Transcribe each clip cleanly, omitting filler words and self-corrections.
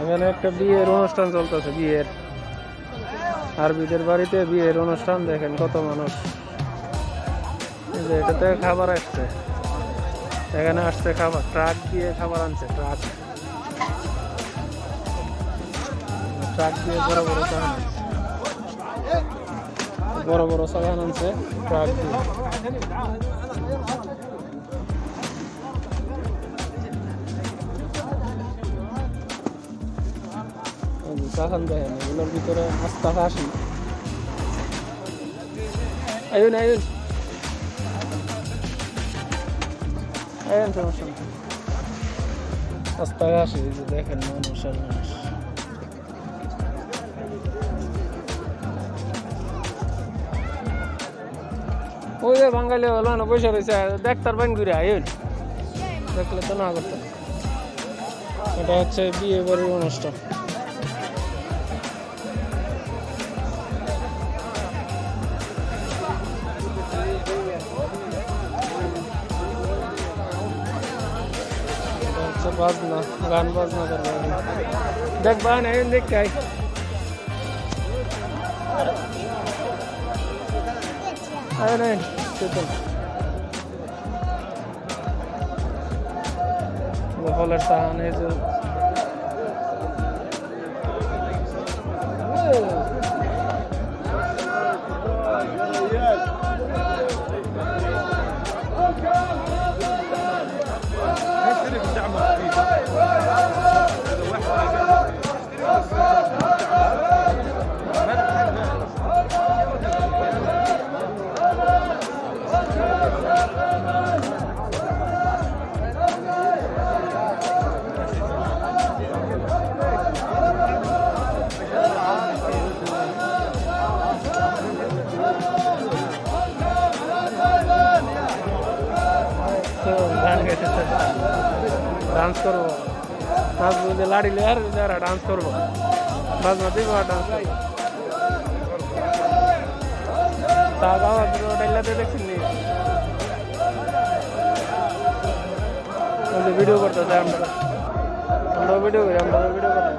এখানে একটা বিয়ের অনুষ্ঠান চলতেছে, বিয়ের আরবিদের বাড়িতে বিয়ের অনুষ্ঠান। দেখেন কত মানুষ, এটাতে খাবার আসছে, এখানে আসছে খাবার, ট্রাক দিয়ে খাবার আনছে, ট্রাক দিয়ে বড় বড় সাহান আনছে, বড় বড় সাহান আনছে ট্রাক দিয়ে। সাহান দেখেন, এগুলোর ভিতরে আস্তা হাসি। আয়ুন আয়ুন আয়ুন, সমস্যা নেই, আস্তা হাসি। এই যে দেখেন মানুষ আর মানুষ। ওই যে বাঙালি হলো না, বসে রয়েছে, দেখতার বান ঘুরে আয়ুন, দেখলে তো না করতাম। এটা হচ্ছে বিয়ে বাড়ির অনুষ্ঠান। বাজনা, গান বাজনা করবে, দেখবা না দেখ ফলের সাহান। এই যে ডান্স করবো, নাচবো, যে লাড়ি আর যারা ডান্স করবো, বাজনা দিব আর ডান্স করবো। তা গাওয়া ডাইলাতে দেখছেন নি, ভিডিও করতেছে, আমরা ভিডিও করি, আমরা ভিডিও করি।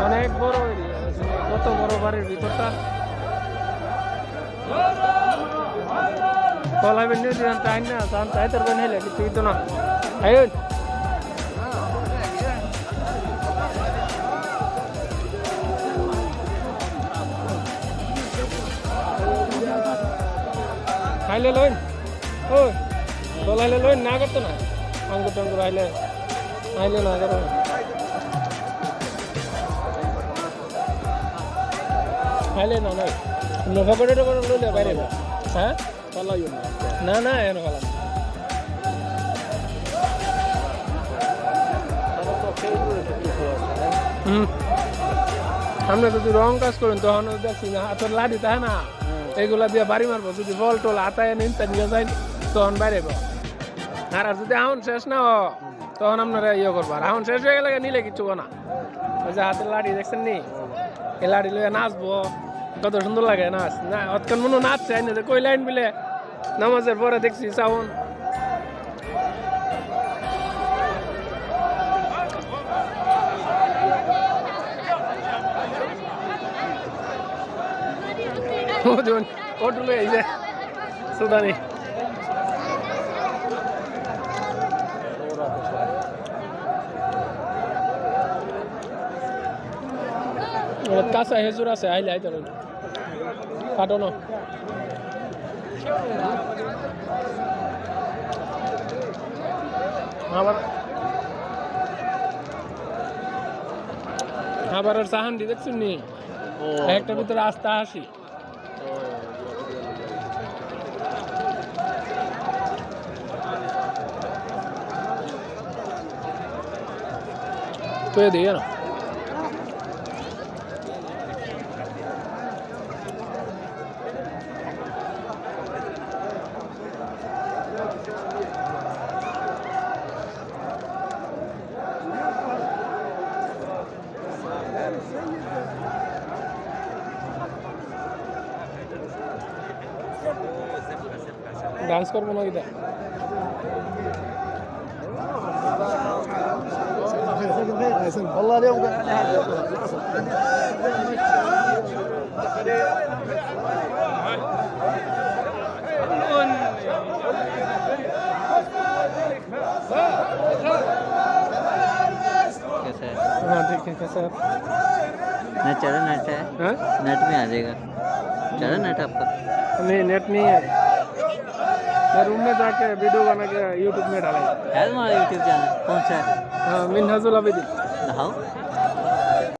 অনেক বড় এরিয়া, কত বড় বাড়ির ভিতরটা। কলাবেন নিয়ে দিন টাইম না, তাই তোর বেন হেলে কিছুই তো না। আয়ুন খাইলে লইন, ও দলাইলে লইন, না করতো না, আঙ্গুর টাঙ্গুর আইলে আইলে না করো। খাইলে না নাই নফা করে লইলে বাইরে, হ্যাঁ না না এনে ভালো। আমরা যদি রং কাজ করেন তখন দেখছি না হাতের লাঠি তাই না, এগুলা দিয়ে বাড়ি মারবো। যদি বল টল হাতায় নিতে নিয়ে যায় তখন বাইরে। আর যদি আউন শেষ না তখন আপনারা ইয়ে করবো। আর আউন শেষ হয়ে গেলে নিলে কিছু না, ওই যে হাতের লাঠি দেখছেন নি, এই লাঠি লইয়া নাচবো, কত সুন্দর লাগে নাচ। না অতক্ষণ মনে নাচছে আইনে কই লাইন বিলে নামাজের পরে দেখছি সাউন। এই যে সুদানি কাঁচা হেজুর আছে, আইলে আইতে কাটো না। আবার সাহান দি দেখছেন নি, একটা ভিতরে আস্তা হাসি। তো দিয়ে না ডান্স করবো না এটা والله اليوم قال عليها कैसा है हाँ ठीक है कैसा है नेट चला नेट है हाँ नेट में आ जाएगा चला नेट आपका नहीं नेट नहीं है मैं रूम में जाके वीडियो बना के यूट्यूब में डालेंगे है तुम्हारा यूट्यूब चैनल कौन सा है हाँ मिनहाजुल आबिदीन दिखाओ